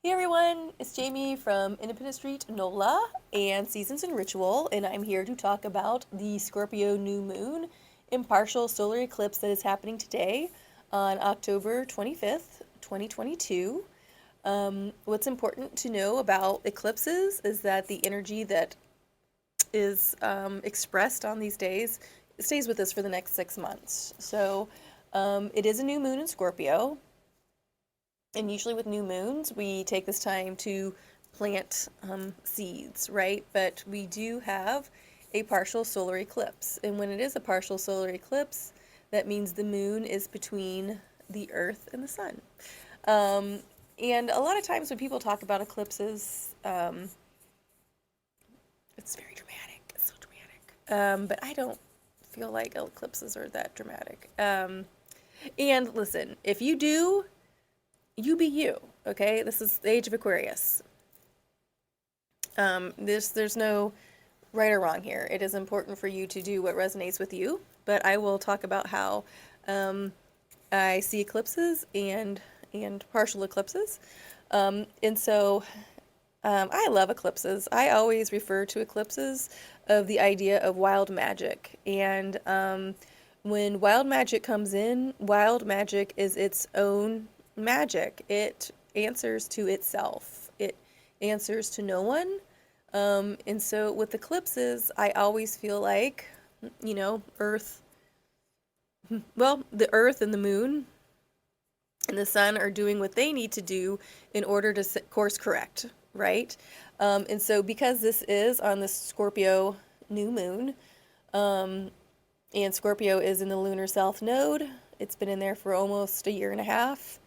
Hey everyone, it's Jamie from IndependenceStNola and Seasons and Ritual, and I'm here to talk about the Scorpio new moon and partial solar eclipse that is happening today on October 25th, 2022. What's important to know about eclipses is that the energy that is expressed on these days stays with us for the next 6 months. So it is a new moon in Scorpio. And usually with new moons, we take this time to plant seeds, right? But we do have a partial solar eclipse. And when it is a partial solar eclipse, that means the moon is between the earth and the sun. Um, and a lot of times when people talk about eclipses, it's very dramatic. It's so dramatic. But I don't feel like eclipses are that dramatic. And listen, if you do, you be you, okay? This is the age of Aquarius. There's no right or wrong here. It is important for you to do what resonates with you, but I will talk about how I see eclipses and partial eclipses. I love eclipses. I always refer to eclipses of the idea of wild magic. And when wild magic comes in, wild magic is its own magic. It answers to itself. It answers to no one. And so with eclipses, I always feel like, Earth, well, the Earth and the moon and the sun are doing what they need to do in order to course correct, right? And so because this is on the Scorpio new moon, and Scorpio is in the lunar south node, it's been in there for almost a year and a half.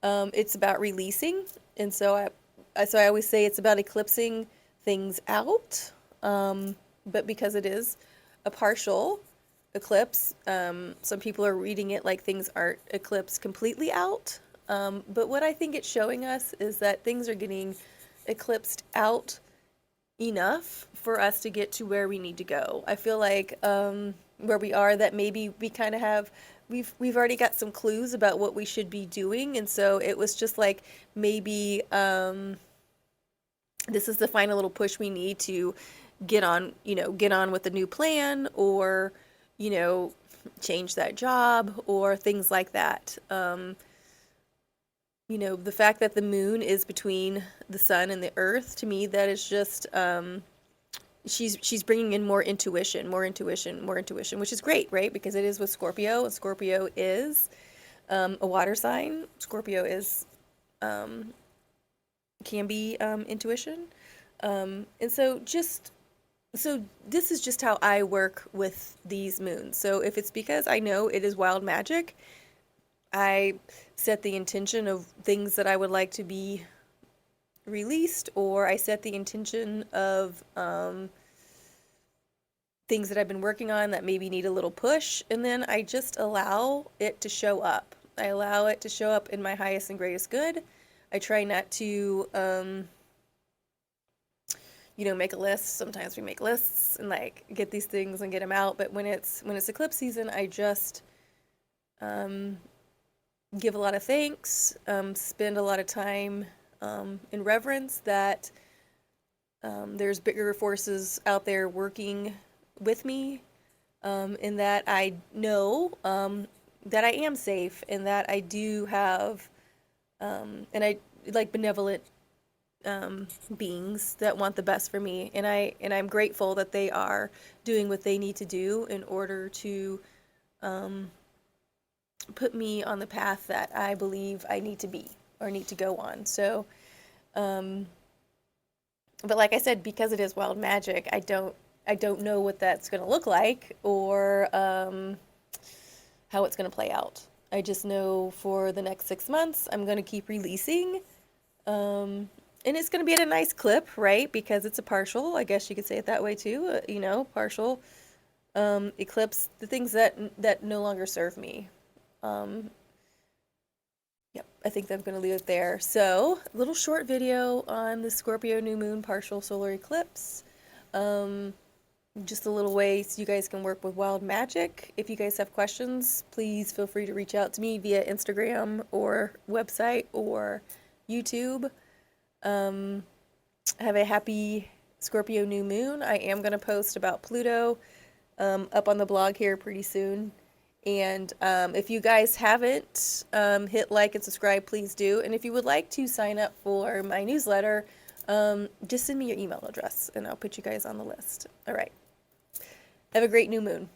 It's about releasing, and so I always say it's about eclipsing things out. But because it is a partial eclipse, some people are reading it like things aren't eclipsed completely out. But what I think it's showing us is that things are getting eclipsed out enough for us to get to where we need to go. I feel like where we are, that maybe we kind of have we've already got some clues about what we should be doing, and so it was just like maybe this is the final little push we need to get on with the new plan, or you know, change that job or things like that. The fact that the moon is between the sun and the earth, to me, that is just she's bringing in more intuition, more intuition, more intuition, which is great, right? Because it is with Scorpio, and Scorpio is a water sign. Scorpio is can be intuition, and so this is just how I work with these moons. So if it's because I know it is wild magic, I set the intention of things that I would like to be released, or I set the intention of things that I've been working on that maybe need a little push, and then I just allow it to show up. I allow it to show up in my highest and greatest good. I try not to, make a list. Sometimes we make lists and like get these things and get them out. But when it's eclipse season, I just give a lot of thanks, spend a lot of time in reverence that there's bigger forces out there working with me, and that I know that I am safe, and that I do have, and I like benevolent beings that want the best for me, and I'm grateful that they are doing what they need to do in order to put me on the path that I believe I need to be or need to go on. So, but like I said, because it is wild magic, I don't know what that's going to look like, or how it's going to play out. I just know for the next 6 months, I'm going to keep releasing. And it's going to be at a nice clip, right? Because it's a partial, I guess you could say it that way too, partial eclipse, the things that no longer serve me. Yep, I think I'm going to leave it there. So, a little short video on the Scorpio new moon partial solar eclipse. Just a little way so you guys can work with wild magic. If you guys have questions, please feel free to reach out to me via Instagram or website or YouTube. Have a happy Scorpio new moon. I am going to post about Pluto up on the blog here pretty soon. And if you guys haven't hit like and subscribe, please do. And if you would like to sign up for my newsletter, just send me your email address and I'll put you guys on the list. All right. Have a great new moon.